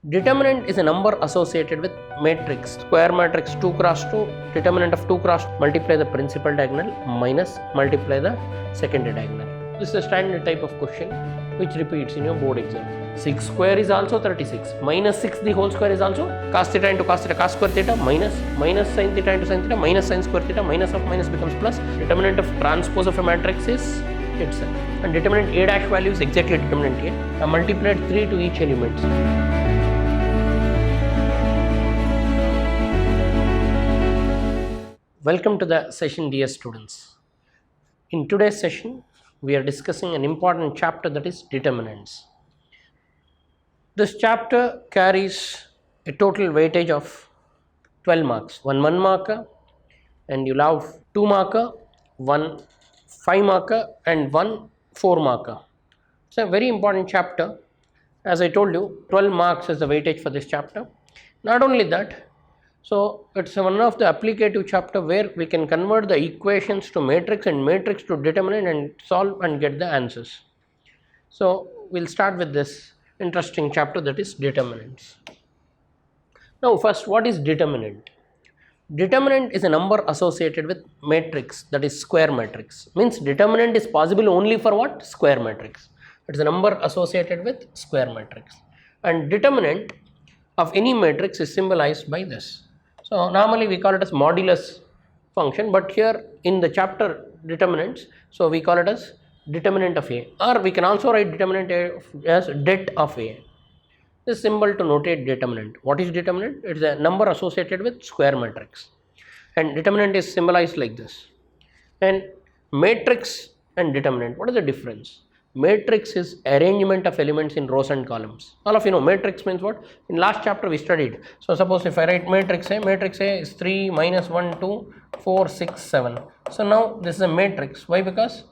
Determinant is a number associated with matrix. Square matrix 2 cross 2, determinant of 2 cross, multiply the principal diagonal minus multiply the secondary diagonal. This is a standard type of question which repeats in your board exam. 6 square is also 36. Minus 6 the whole square is also cos theta into cos theta, cos square theta minus sin theta into sin theta minus sin square theta, minus of minus becomes plus. Determinant of transpose of a matrix is itself. And determinant A dash value is exactly determinant A. I multiplied 3 to each element. Welcome to the session, dear students. In today's session, we are discussing an important chapter, that is determinants. This chapter carries a total weightage of 12 marks. One marker, and you'll have 2 marker, 1 5 marker and 1 4 marker. It's a very important chapter. As I told you, 12 marks is the weightage for this chapter. Not only that, so it's one of the applicative chapter where we can convert the equations to matrix and matrix to determinant and solve and get the answers. So we'll start with this interesting chapter, that is determinants. Now first, what is determinant? Determinant is a number associated with matrix, that is square matrix. Means determinant is possible only for what? Square matrix. It's a number associated with square matrix. And determinant of any matrix is symbolized by this. So normally we call it as modulus function, but here in the chapter determinants, so we call it as determinant of A, or we can also write determinant A as det of A. This symbol to notate determinant. What is determinant? It is a number associated with square matrix, and determinant is symbolized like this. And matrix and determinant, what is the difference? Matrix is arrangement of elements in rows and columns. All of you know matrix means what? In last chapter we studied. So suppose if I write matrix A is 3 minus 1 2 4 6 7. So now this is a matrix. Why? Because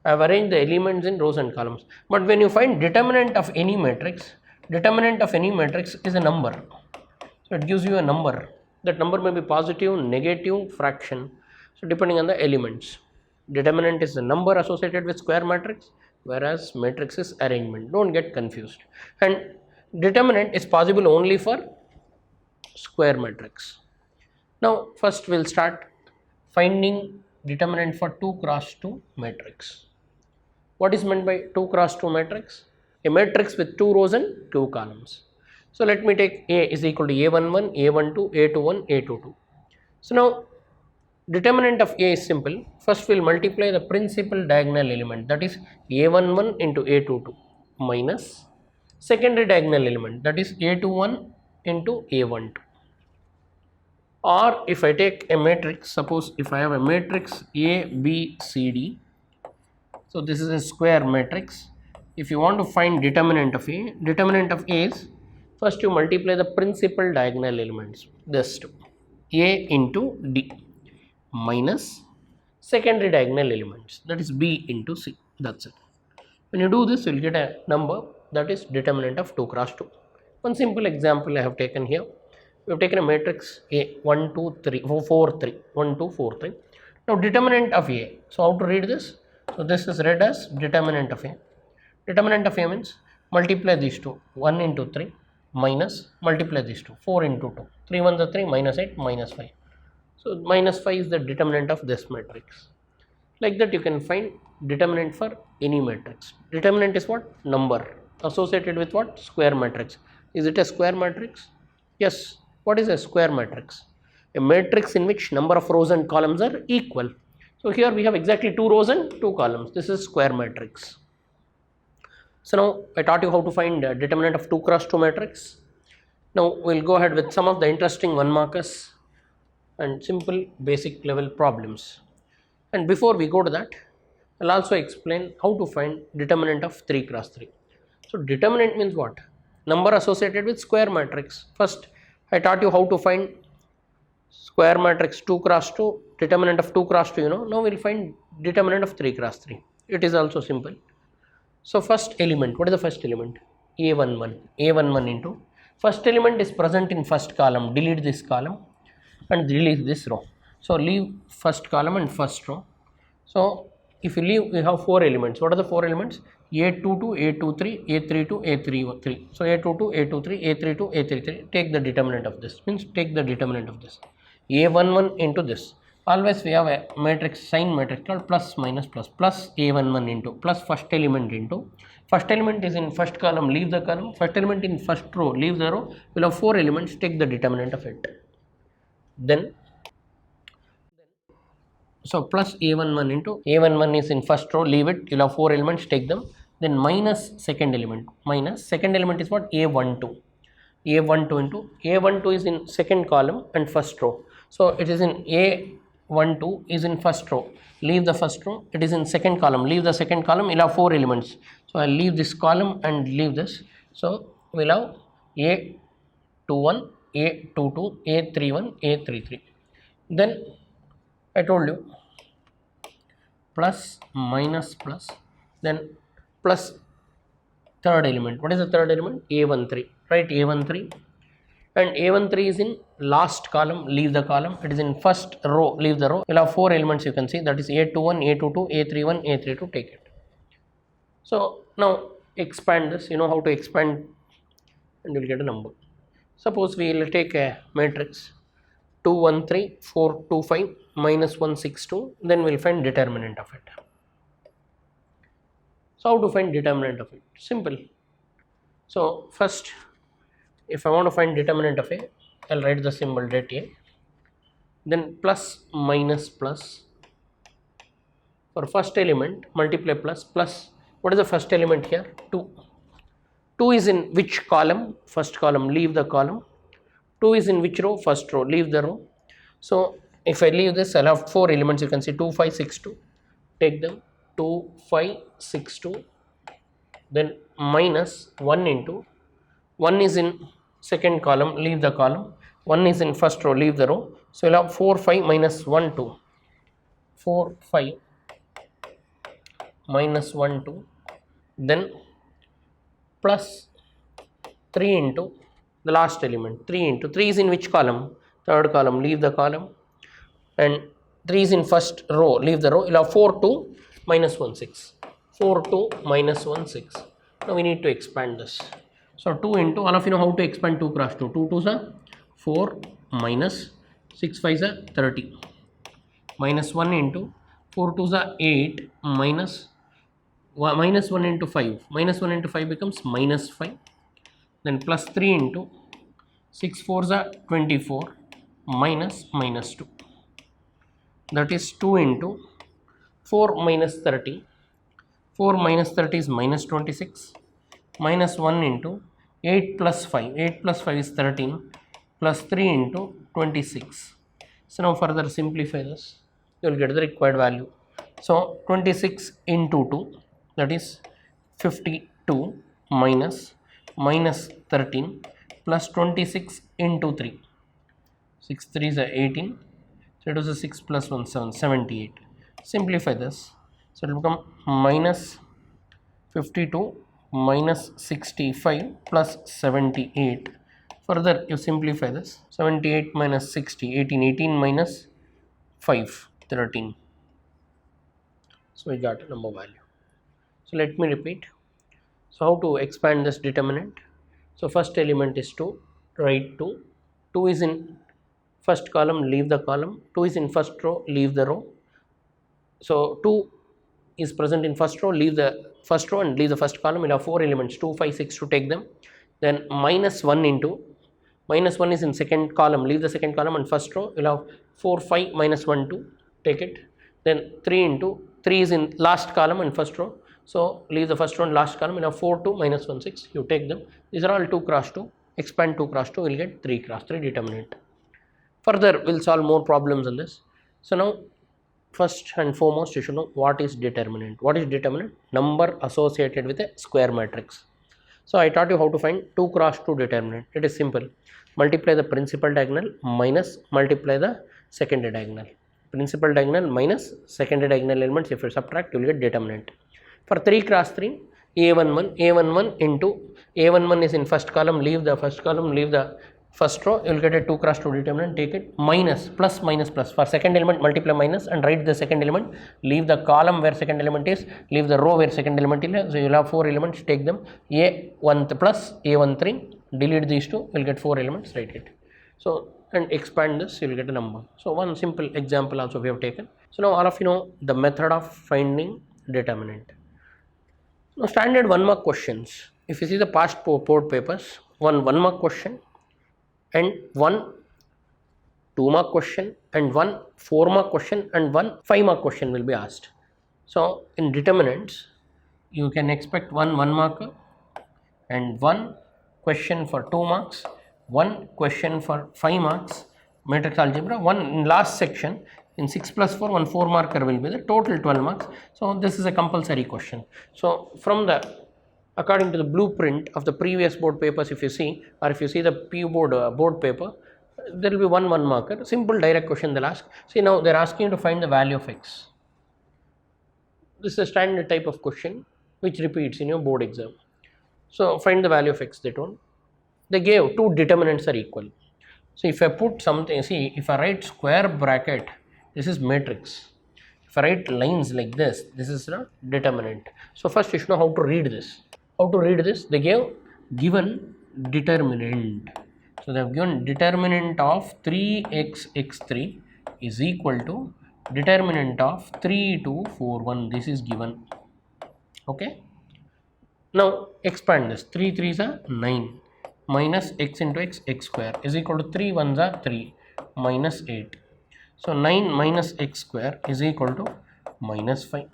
I have arranged the elements in rows and columns. But when you find determinant of any matrix is a number. So it gives you a number. That number may be positive, negative, fraction. So depending on the elements. Determinant is the number associated with square matrix, whereas matrix is arrangement. Don't get confused. And determinant is possible only for square matrix. Now first we'll start finding determinant for 2 cross 2 matrix. What is meant by 2 cross 2 matrix? A matrix with 2 rows and 2 columns. So let me take A is equal to A11, A12, A21, A22. So now determinant of A is simple. First we'll multiply the principal diagonal element, that is A11 into A22 minus secondary diagonal element, that is A21 into A12. Or if I take a matrix, suppose if I have a matrix A, B, C, D. So this is a square matrix. If you want to find determinant of A is, first you multiply the principal diagonal elements, this two, A into D minus secondary diagonal elements, that is B into C. That's it. When you do this, you will get a number that is determinant of 2 cross 2. One simple example I have taken here. We have taken a matrix A 1 2 3 4 3 1 2 4 3. Now determinant of A. So how to read this? So this is read as determinant of A. Determinant of A means multiply these two, 1 into 3 minus multiply these two, 4 into 2, 3 ones are 3, minus 8, minus 5. So minus 5 is the determinant of this matrix. Like that you can find determinant for any matrix. Determinant is what? Number associated with what? Square matrix. Is it a square matrix? Yes. What is a square matrix? A matrix in which number of rows and columns are equal. So here we have exactly 2 rows and 2 columns. This is square matrix. So now I taught you how to find determinant of 2 cross 2 matrix. Now we'll go ahead with some of the interesting 1 markers and simple basic level problems. And before we go to that, I'll also explain how to find determinant of 3 cross 3. So determinant means what? Number associated with square matrix. First I taught you how to find square matrix 2 cross 2, determinant of 2 cross 2, you know. Now we'll find determinant of 3 cross 3. It is also simple. So first element, what is the first element? A11. A11 into first element is present in first column. Delete this column and delete this row. So leave first column and first row. So if you leave, we have 4 elements. What are the 4 elements? A22, A23, A32, A33. So A22, A23, A32, A33. Take the determinant of this. Means take the determinant of this. A11 into this. Always we have a matrix, sign matrix called plus minus plus. Plus A11 into plus first element into. First element is in first column, leave the column. First element in first row, leave the row. We'll have 4 elements, take the determinant of it. Then so plus A11 into A11 is in first row, leave it. You'll have 4 elements, take them. Then minus second element. Minus second element is what? A12. A12 into A12 is in second column and first row. So it is in A12 is in first row. Leave the first row. It is in second column. Leave the second column. You'll have 4 elements. So I'll leave this column and leave this. So we'll have A21, A22, A31, A33. Then I told you plus minus plus, then plus third element. What is the third element? A13. Right, A13. And A13 is in last column, leave the column. It is in first row, leave the row. You'll have 4 elements, you can see, that is A21, A22, A31, A32. Take it. So now expand this. You know how to expand, and you'll get a number. Suppose we will take a matrix 2, 1, 3, 4, 2, 5, minus 1, 6, 2. Then we'll find determinant of it. So how to find determinant of it? Simple. So first, if I want to find determinant of A, I'll write the symbol det A. Then plus minus plus. For first element, multiply plus plus. What is the first element here? 2. 2 is in which column? First column, leave the column. 2 is in which row? First row, leave the row. So if I leave this, I'll have 4 elements. You can see 2, 5, 6, 2. Take them. 2, 5, 6, 2. Then minus 1 into 1 is in second column, leave the column. 1 is in first row, leave the row. So you'll have 4, 5 minus 1, 2. 4, 5 minus 1, 2. Then plus 3 into the last element. 3 into 3 is in which column? Third column, leave the column. And 3 is in first row, leave the row. You'll have 4, 2 minus 1, 6. 4, 2 minus 1, 6. Now we need to expand this. So 2 into, all of you know how to expand 2 cross 2. 2 2s are 4 minus 6 5s are 30. Minus 1 into 4 2s are 8 minus 1 into 5. Minus 1 into 5 becomes minus 5. Then plus 3 into 6 4s are 24 minus 2. That is 2 into 4 minus 30. 4 minus 30 is minus 26. Minus 1 into 8 plus 5. 8 plus 5 is 13. Plus 3 into 26. So now further simplify this. You will get the required value. So 26 into 2, that is 52 minus 13 plus 26 into 3. 6 3s are 18. So it was a 6 plus 1 7, 78. Simplify this. So it will become minus 52 minus 65 plus 78. Further you simplify this. 78 minus 60, 18. 18 minus 5, 13. So we got a number value. So let me repeat. So how to expand this determinant? So first element is 2, write 2. 2 is in first column, leave the column. 2 is in first row, leave the row. So 2 is present in first row, leave the first row and leave the first column. You'll have 4 elements, 2, 5, 6 to take them. Then minus 1 into, minus 1 is in second column, leave the second column and first row. You'll have 4, 5 minus 1, 2, take it. Then 3 into, 3 is in last column and first row. So leave the first row and last column. You'll have 4, 2 minus 1, 6. You take them. These are all 2 cross 2. Expand 2 cross 2, we'll get 3 cross 3 determinant. Further, we'll solve more problems on this. So now, first and foremost, you should know what is determinant. What is determinant? Number associated with a square matrix. So I taught you how to find 2 cross 2 determinant. It is simple. Multiply the principal diagonal minus multiply the secondary diagonal. Principal diagonal minus secondary diagonal elements. If you subtract, you will get determinant. For 3 cross 3, A11 into A11 is in first column, leave the first column, leave the First row you will get a 2 cross 2 determinant, take it minus, plus minus plus. For second element multiply minus and write the second element, leave the column where second element is, leave the row where second element is. So you will have 4 elements, take them A1 plus A13, delete these two, you will get 4 elements, write it. So and expand this, you will get a number. So one simple example also we have taken. So now all of you know the method of finding determinant. Now standard 1 mark questions, if you see the past board papers, one 1 mark question and one 2 mark question and one 4 mark question and one 5 mark question will be asked. So in determinants you can expect one 1 marker and one question for 2 marks, one question for 5 marks, matrix algebra, one in last section in 6 plus 4, one 4 marker will be the total 12 marks. So this is a compulsory question. So from the according to the blueprint of the previous board papers, if you see, or if you see the PU board board paper, there will be one 1 marker, simple direct question they'll ask. See now they're asking you to find the value of x. This is a standard type of question which repeats in your board exam. So find the value of x, they told. They gave two determinants are equal. So if I put something, see if I write square bracket, this is matrix. If I write lines like this, this is a determinant. So first you should know how to read this. How to read this? They gave given determinant. So they have given determinant of 3x(x3) is equal to determinant of 3241. This is given. Okay. Now expand this. 3 3s are 9 minus x into x, x square is equal to 3 1s are 3 minus 8. So 9 minus x square is equal to minus 5.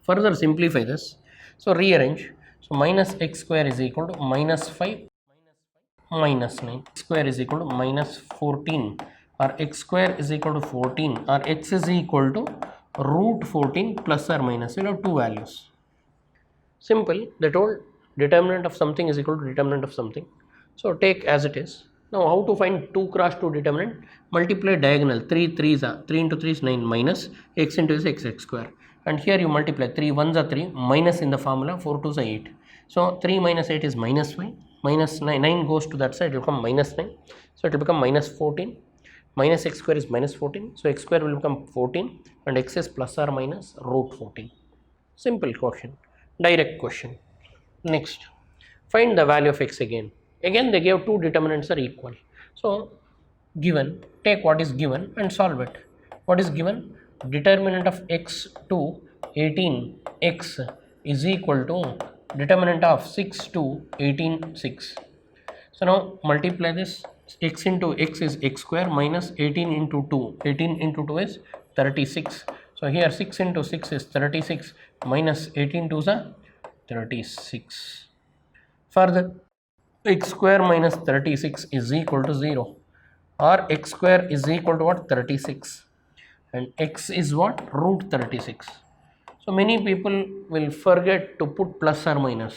Further simplify this. So rearrange. So minus x square is equal to minus 5 minus 9. X square is equal to minus 14, or x square is equal to 14, or x is equal to root 14 plus or minus. You have two values. Simple. They told determinant of something is equal to determinant of something. So take as it is. Now how to find 2 cross 2 determinant? Multiply diagonal. 3 3s are 3 into 3 is 9 minus x into is x square. And here you multiply 3 1s are 3 minus in the formula 4 2s are 8. So 3 minus 8 is minus 5. Minus 9, 9 goes to that side, it will become minus 9. So it will become minus 14. Minus x square is minus 14. So x square will become 14 and x is plus or minus root 14. Simple question. Direct question. Next, find the value of x again. Again they gave two determinants are equal. So given, take what is given and solve it. What is given? Determinant of x to 18x is equal to determinant of 6 to 18 6. So now multiply this. X into x is x square minus 18 into 2. 18 into 2 is 36. So here 6 into 6 is 36 minus 18 2s are 36. Further, x square minus 36 is equal to 0, or x square is equal to what? 36, and x is what? Root 36. So many people will forget to put plus or minus.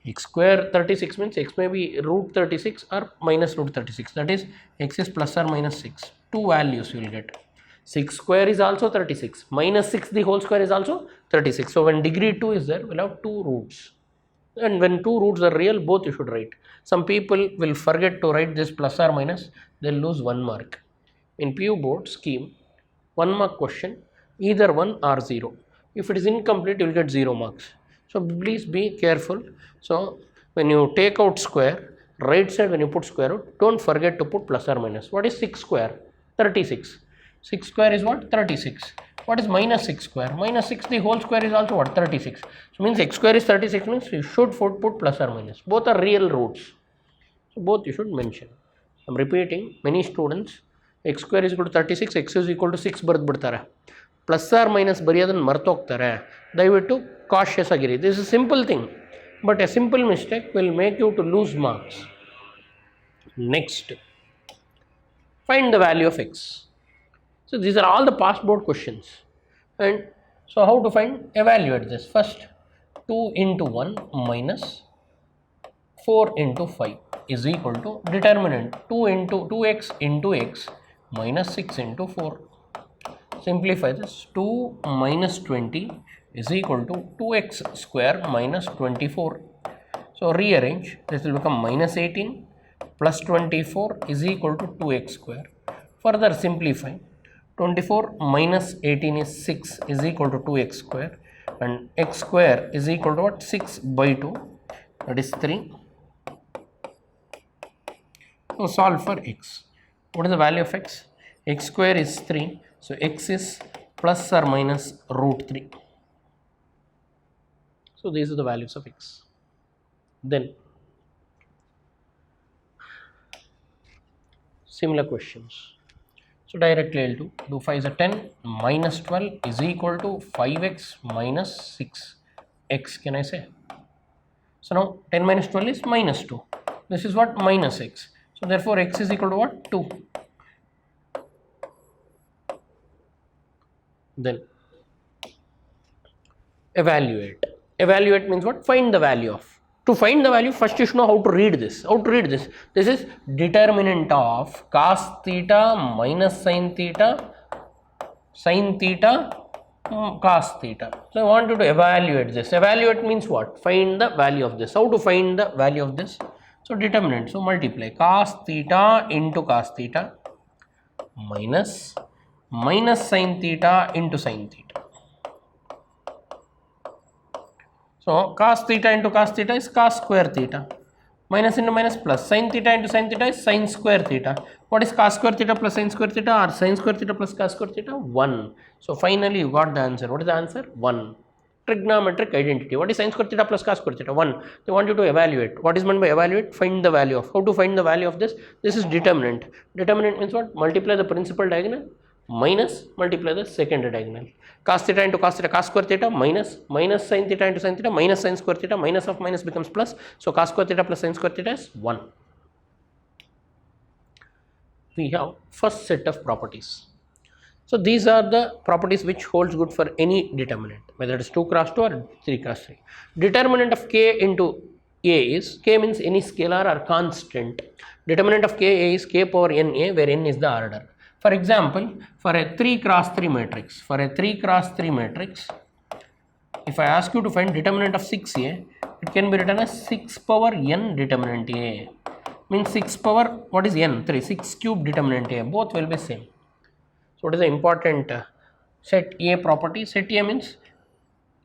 X square 36 means x may be root 36 or minus root 36. That is, x is plus or minus 6. Two values you will get. 6 square is also 36. Minus 6 the whole square is also 36. So when degree 2 is there, we will have two roots. And when two roots are real, both you should write. Some people will forget to write this plus or minus, they will lose 1 mark. In PU board scheme, 1 mark question, either 1 or 0. If it is incomplete, you will get 0 marks. So please be careful. So when you take out square, right side when you put square root, don't forget to put plus or minus. What is 6 square? 36. 6 square is what? 36. What is minus 6 square? Minus 6 the whole square is also what? 36. So means x square is 36 means you should put plus or minus. Both are real roots. So both you should mention. I am repeating, many students x square is equal to 36, x is equal to 6 ಬರ್ದ್ಬಿಡ್ತಾರೆ. Plus or minus ಬರೆಯೋದನ್ನು ಮರ್ತೋಗ್ತಾರೆ. ದಯವಿಟ್ಟು cautious ಆಗಿರಿ. This is simple thing, but a simple mistake will make you to lose marks. Next, find the value of x. So these are all the past board questions. And so how to find? Evaluate this. First, 2 into 1 minus 4 into 5 is equal to determinant 2x into x minus 6 into 4. Simplify this. 2 minus 20 is equal to 2x square minus 24. So rearrange. This will become minus 18 plus 24 is equal to 2x square. Further simplify, 24 minus 18 is 6 is equal to 2x square, and x square is equal to what? 6 by 2, that is 3. Now solve for x. What is the value of x? X square is 3, so x is plus or minus root 3. So these are the values of x. Then similar questions. So directly I'll do 5 is a 10, minus 12 is equal to 5x minus 6x, can I say? So now 10 minus 12 is minus 2. This is what? Minus x. So therefore x is equal to what? 2. Then evaluate. Evaluate means what? Find the value of. To find the value, first you should know how to read this. How to read this? This is determinant of cos theta minus sin theta, cos theta. So I want you to evaluate this. Evaluate means what? Find the value of this. How to find the value of this? So determinant. So multiply cos theta into cos theta minus sin theta into sin theta. So cos theta into cos theta is cos square theta, minus into minus plus, sin theta into sin theta is sin square theta. What is cos square theta plus sin square theta, or sin square theta plus cos square theta? 1. So finally you got the answer. What is the answer? 1. Trigonometric identity. What is sin square theta plus cos square theta? 1. They want you to evaluate. What is meant by evaluate? Find the value of. How to find the value of this? This is determinant. Determinant means what? Multiply the principal diagonal minus multiply the second diagonal. Cos theta into cos theta, cos square theta minus sin theta into sin theta minus sin square theta, minus of minus becomes plus. So cos square theta plus sin square theta is 1. We have first set of properties. So these are the properties which holds good for any determinant, whether it is 2 cross 2 or 3 cross 3. Determinant of k into a is, k means any scalar or constant. Determinant of k a is k power n a, where n is the order. For example, for a 3 cross 3 matrix, if I ask you to find determinant of 6a, it can be written as 6 power n determinant a. Means 6 power, what is n? 3, 6 cube determinant a, both will be same. So what is the important set A property? Set A means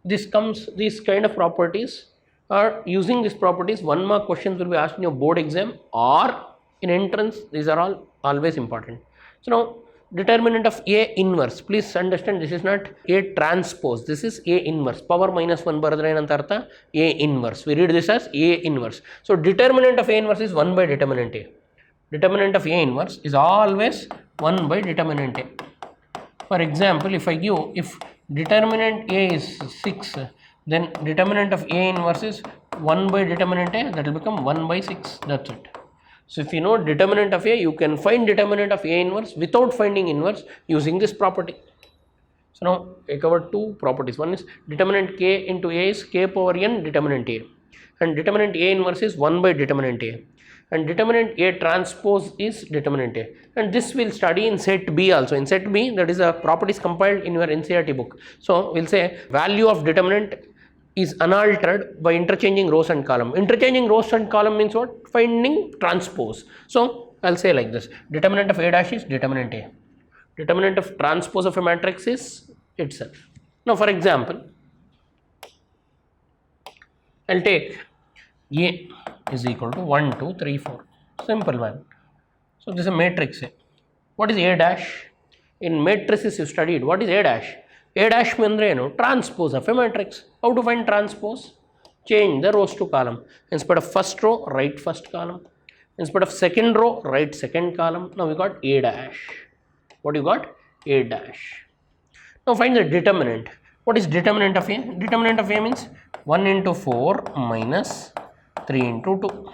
these kind of properties, or using these properties 1 mark questions will be asked in your board exam or in entrance. These are all always important. So now determinant of A inverse, please understand this is not A transpose, this is A inverse, power minus 1 ಬರೆದ್ರೆ ಏನಂತ ಅರ್ಥ? A inverse. We read this as A inverse. So determinant of A inverse is 1 by determinant A. Determinant of A inverse is always 1 by determinant A. For example, if determinant A is 6, then determinant of A inverse is 1 by determinant A, that will become 1 by 6, that's it. So if you know determinant of A, you can find determinant of A inverse without finding inverse using this property. So now I covered 2 properties. One is determinant k into A is k power n determinant A, and determinant A inverse is 1 by determinant A, and determinant A transpose is determinant A, and this we'll study in set B also. In set B, that is a properties compiled in your NCERT book. So we'll say value of determinant is unaltered by interchanging rows and column. Interchanging rows and column means what? Finding transpose. So I'll say like this: determinant of A dash is determinant A. Determinant of transpose of a matrix is itself. Now for example, I'll take A is equal to 1, 2, 3, 4. Simple one. So this is a matrix A. What is A dash? In matrices you studied. What is A dash? A dash means transpose of a matrix. How to find transpose? Change the rows to column. Instead of first row, write first column. Instead of second row, write second column. Now we got A dash. What you got? A dash. Now find the determinant. What is determinant of A? Determinant of A means 1 into 4 minus 3 into 2.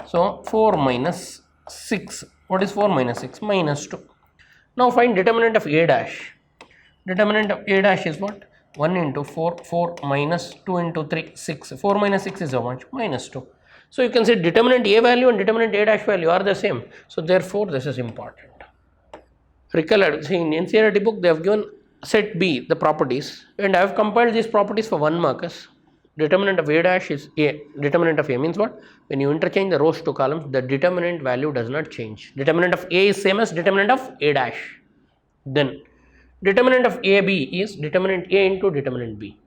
So 4 minus 6. What is 4 minus 6? Minus 2. Now find determinant of A dash. Determinant of A dash is what? 1 into 4, 4 minus 2 into 3, 6. 4 minus 6 is how much? Minus 2. So you can say determinant A value and determinant A dash value are the same. So therefore this is important. Recollect, see in NCERT book they have given set B the properties, and I have compiled these properties for 1 markers. determinant of A dash is A. Determinant of A means what? When you interchange the rows to columns, the determinant value does not change. Determinant of A is same as determinant of A dash. Then determinant of AB is determinant A into determinant B.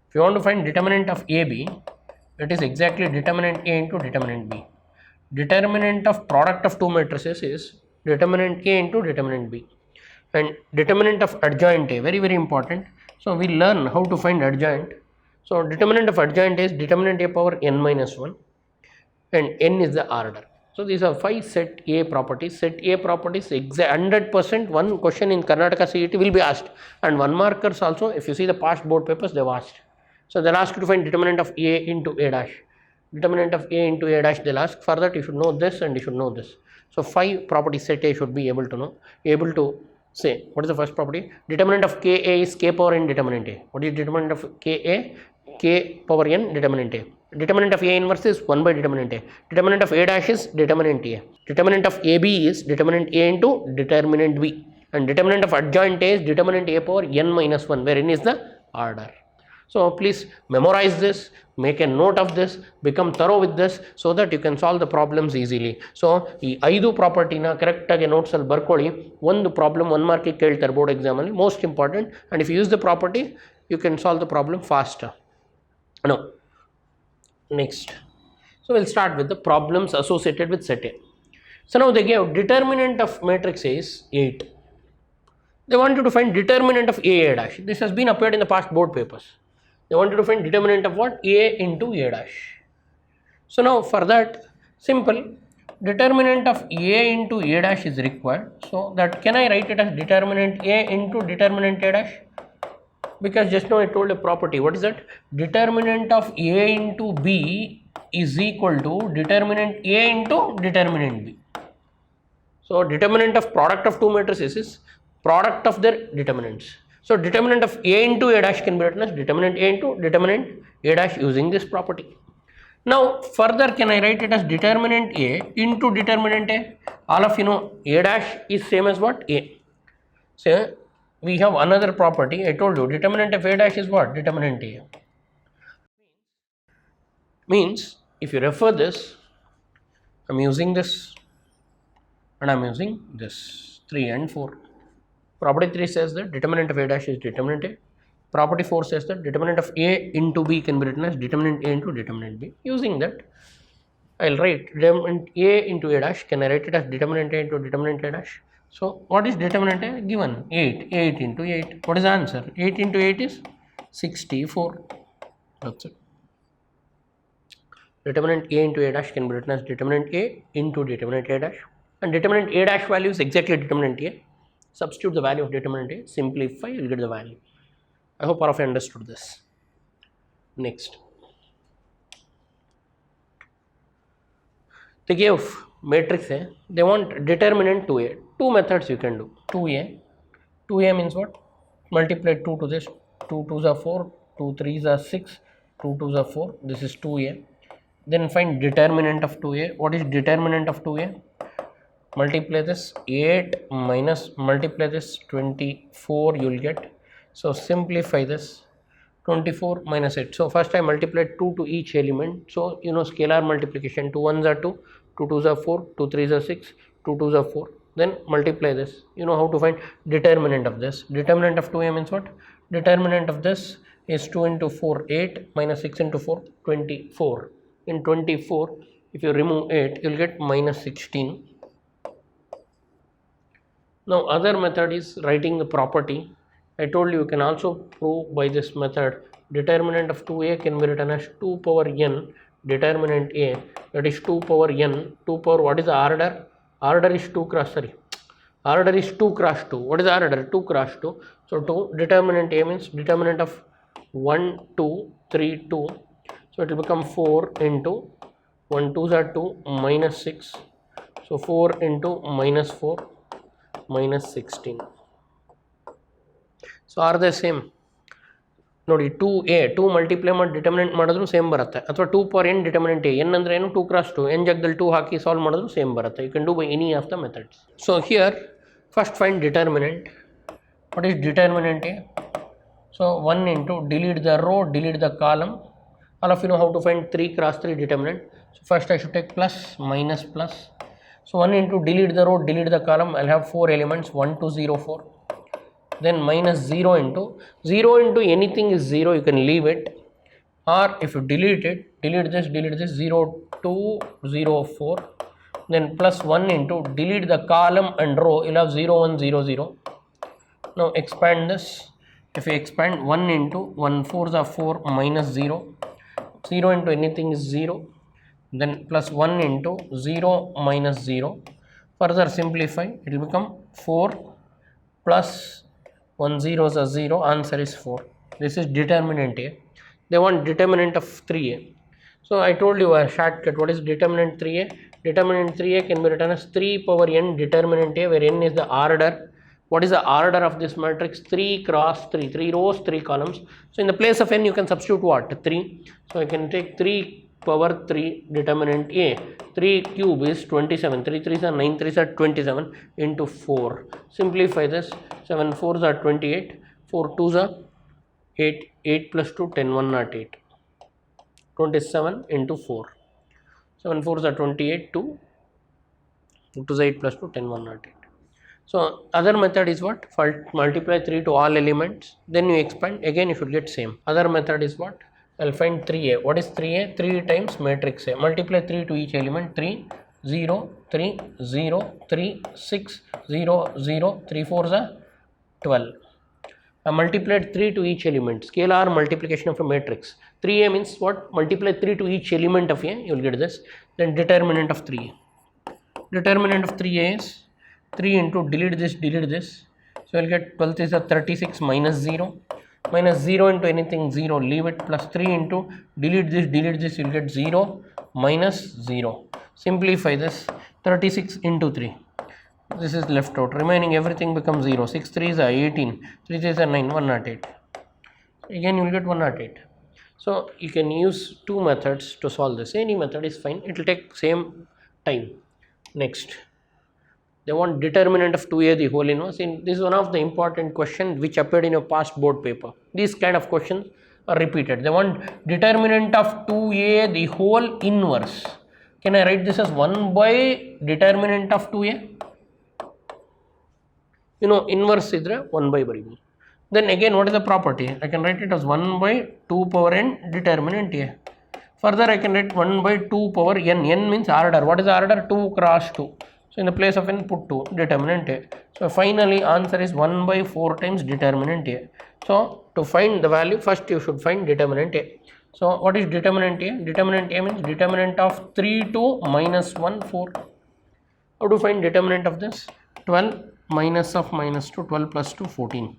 If you want to find determinant of AB, it is exactly determinant A into determinant B. Determinant of product of two matrices is determinant A into determinant B. And determinant of adjoint A, very very important. So we learn how to find adjoint. So determinant of adjoint is determinant A power n minus 1 and n is the order. So these are 5 set A properties. Set A properties 100%. One question in Karnataka CET will be asked, and 1 markers also. If you see the past board papers, they've asked. So they'll ask you to find determinant of A into A dash. Determinant of A into A dash, they'll ask. For that you should know this and you should know this. So 5 properties set A should be able to know, able to say. What is the first property? Determinant of Ka is K power n determinant A. What is determinant of Ka? K power n determinant A. Determinant of A inverse is 1 by determinant A. Determinant of A dash is determinant A. Determinant of AB is determinant A into determinant B. And determinant of adjoint A is determinant A power n minus 1, where n is the order. So please memorize this, make a note of this, become thorough with this, so that you can solve the problems easily. So ಈ 5 ಪ್ರಾಪರ್ಟಿನ ಕರೆಕ್ಟಾಗಿ ನೋಟ್ಸಲ್ಲಿ ಬರ್ಕೊಳ್ಳಿ. ಒಂದು problem 1 ಮಾರ್ಕಿಗೆ ಕೇಳ್ತಾರೆ board ಎಕ್ಸಾಮಲ್ಲಿ, most important. And if you use the property you can solve the problem fast. No. Next. So we'll start with the problems associated with set A. So now they gave determinant of matrix A is 8. They want you to find determinant of A dash. This has been appeared in the past board papers. They want you to find determinant of what? A into A dash. So now for that, simple, determinant of A into A dash is required. So that can I write it as determinant A into determinant A dash? Because just now I told a property. What is that? Determinant of A into B is equal to determinant A into determinant B. So determinant of product of two matrices is product of their determinants. So determinant of A into A dash can be written as determinant A into determinant A dash using this property. Now further, can I write it as determinant A into determinant A? All of you know A dash is same as what? A. So we have another property. I told you determinant of A dash is what? Determinant A. Means if you refer this, I am using this and I am using this 3 and 4. Property 3 says that determinant of A dash is determinant A. Property 4 says that determinant of A into B can be written as determinant A into determinant B. Using that, I will write determinant A into A dash. Can I write it as determinant A into determinant A dash? So what is determinant A? Given 8. 8 into 8. What is the answer? 8 into 8 is 64. That's it. Determinant A into A dash can be written as determinant A into determinant A dash. And determinant A dash value is exactly determinant A. Substitute the value of determinant A. Simplify, you will get the value. I hope all of you understood this. Next. They gave matrix A. They want determinant 2A. Two methods you can do. 2A. 2A means what? Multiply 2 to this. 2 2s are 4. 2 3s are 6. 2 2s are 4. This is 2A. Then find determinant of 2A. What is determinant of 2A? Multiply this 8 minus multiply this 24, you will get. So simplify this 24 minus 8. So first I multiplied 2 to each element. So you know scalar multiplication. 2 1s are 2, 2 2s are 4, 2 3s are 6, 2 2s are 4. Then multiply this. You know how to find determinant of this. Determinant of 2A means what? Determinant of this is 2 into 4, 8 minus 6 into 4, 24. In 24, if you remove 8, you will get minus 16. Now other method is writing the property. I told you can also prove by this method. Determinant of 2A can be written as 2 power n determinant A, that is 2 power n. 2 power, what is the order? Order is 2 cross, sorry. Order is 2 cross 2. What is the order? 2 cross 2. So 2 determinant A means determinant of 1 2 3 2. So it will become 4 into 1 2s are 2 minus 6. So 4 into minus 4 minus 16. So are they same? ನೋಡಿ 2A 2 multiply ಮಾಡಿ determinant ಮಾಡಿದ್ರು same ಬರುತ್ತೆ, ಅಥವಾ 2 power n determinant A. n ಅಂದರೆ ಏನು? 2 cross 2. n ಜಾಗದಲ್ಲಿ 2 ಹಾಕಿ solve ಮಾಡಿದ್ರು ಸೇಮ್ ಬರುತ್ತೆ. You can do by any of the methods. So here first find determinant. What is determinant A? So 1 into delete the row, delete the column, All of you know how to find 3 cross 3 determinant. So first I should take plus, minus, plus. So 1 into delete the row, delete the column, I'll have 4 elements, 1, 2, 0, 4. Then minus 0 into anything is 0, you can leave it. Or if you delete it, delete this 0, 2, 0, 4. Then plus 1 into delete the column and row, you'll have 0, 1, 0, 0. Now expand this. If you expand 1 into 1 4s are 4 minus 0. 0 into anything is 0. Then plus 1 into 0 minus 0. Further simplify, it will become 4 plus 1 zeros are 0. Answer is 4. This is determinant A. They want determinant of 3A. So I told you a shortcut. What is determinant 3A? Determinant 3A can be written as 3 power n determinant A, where n is the order. What is the order of this matrix? 3 cross 3, 3 rows, 3 columns. So in the place of n, you can substitute what? 3. So I can take 3 power 3 determinant A. 3 cube is 27. 3 3s are 9, 3s are 27 into 4. Simplify this. 7 4s are 28. 4 2s are 8. 8 plus 2, 10, 1 not 8. 27 into 4. 7 4s are 28. 2 is 8 plus 2, 10, 1 not 8. So other method is what? Multiply 3 to all elements, then you expand, again you should get same. Other method is what? I'll find 3A. What is 3A? 3 times matrix A. Multiply 3 to each element. 3, 0, 3, 0, 3, 6, 0, 0, 3 4s are 12. I multiplied 3 to each element. Scalar multiplication of a matrix. 3A means what? Multiply 3 to each element of A, you will get this. Then determinant of 3A. Determinant of 3A is 3 into delete this. So I'll get 12 is a 36 minus 0. Minus 0 into anything 0, leave it, plus 3 into delete this, you'll get 0 minus 0. Simplify this. 36 into 3. This is left out. Remaining everything becomes 0. 6 3s are 18. 3 3s are 9. 108. Again you will get 108. So you can use two methods to solve this. Any method is fine. It will take same time. Next. They want determinant of 2A the whole inverse. This is one of the important questions which appeared in a past board paper. These kind of questions are repeated. They want determinant of 2A the whole inverse. Can I write this as 1 by determinant of 2A? You know, inverse is 1 by variable. Then again, what is the property? I can write it as 1 by 2 power n determinant A. Further, I can write 1 by 2 power n. N means order. What is the order? 2 cross 2. So in the place of n, put 2, determinant A. So finally answer is 1 by 4 times determinant A. So to find the value, first you should find determinant A. So what is determinant A? Determinant A means determinant of 3 to minus 1, 4. How to find determinant of this? 12 minus of minus 2, 12 plus 2, 14.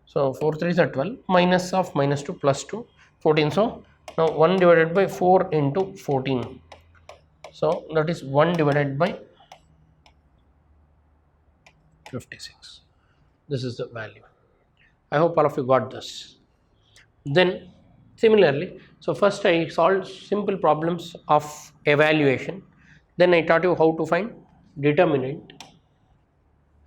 So 4 3s are 12, minus of minus 2 plus 2, 14. So now 1 divided by 4 into 14. So that is 1 divided by 56. This is the value. I hope all of you got this. Then similarly, so first I solved simple problems of evaluation. Then I taught you how to find determinant.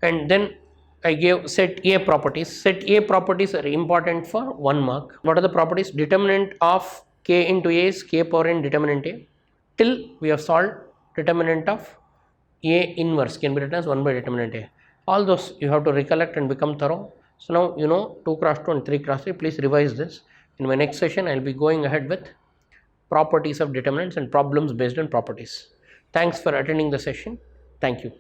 And then I gave set A properties. Set A properties are important for 1 mark. What are the properties? Determinant of k into A is k power n determinant A. Till we have solved determinant of A inverse can be written as 1 by determinant A. All those you have to recollect and become thorough. So now you know 2 cross 2 and 3 cross 3. Please revise this. In my next session, I will be going ahead with properties of determinants and problems based on properties. Thanks for attending the session. Thank you.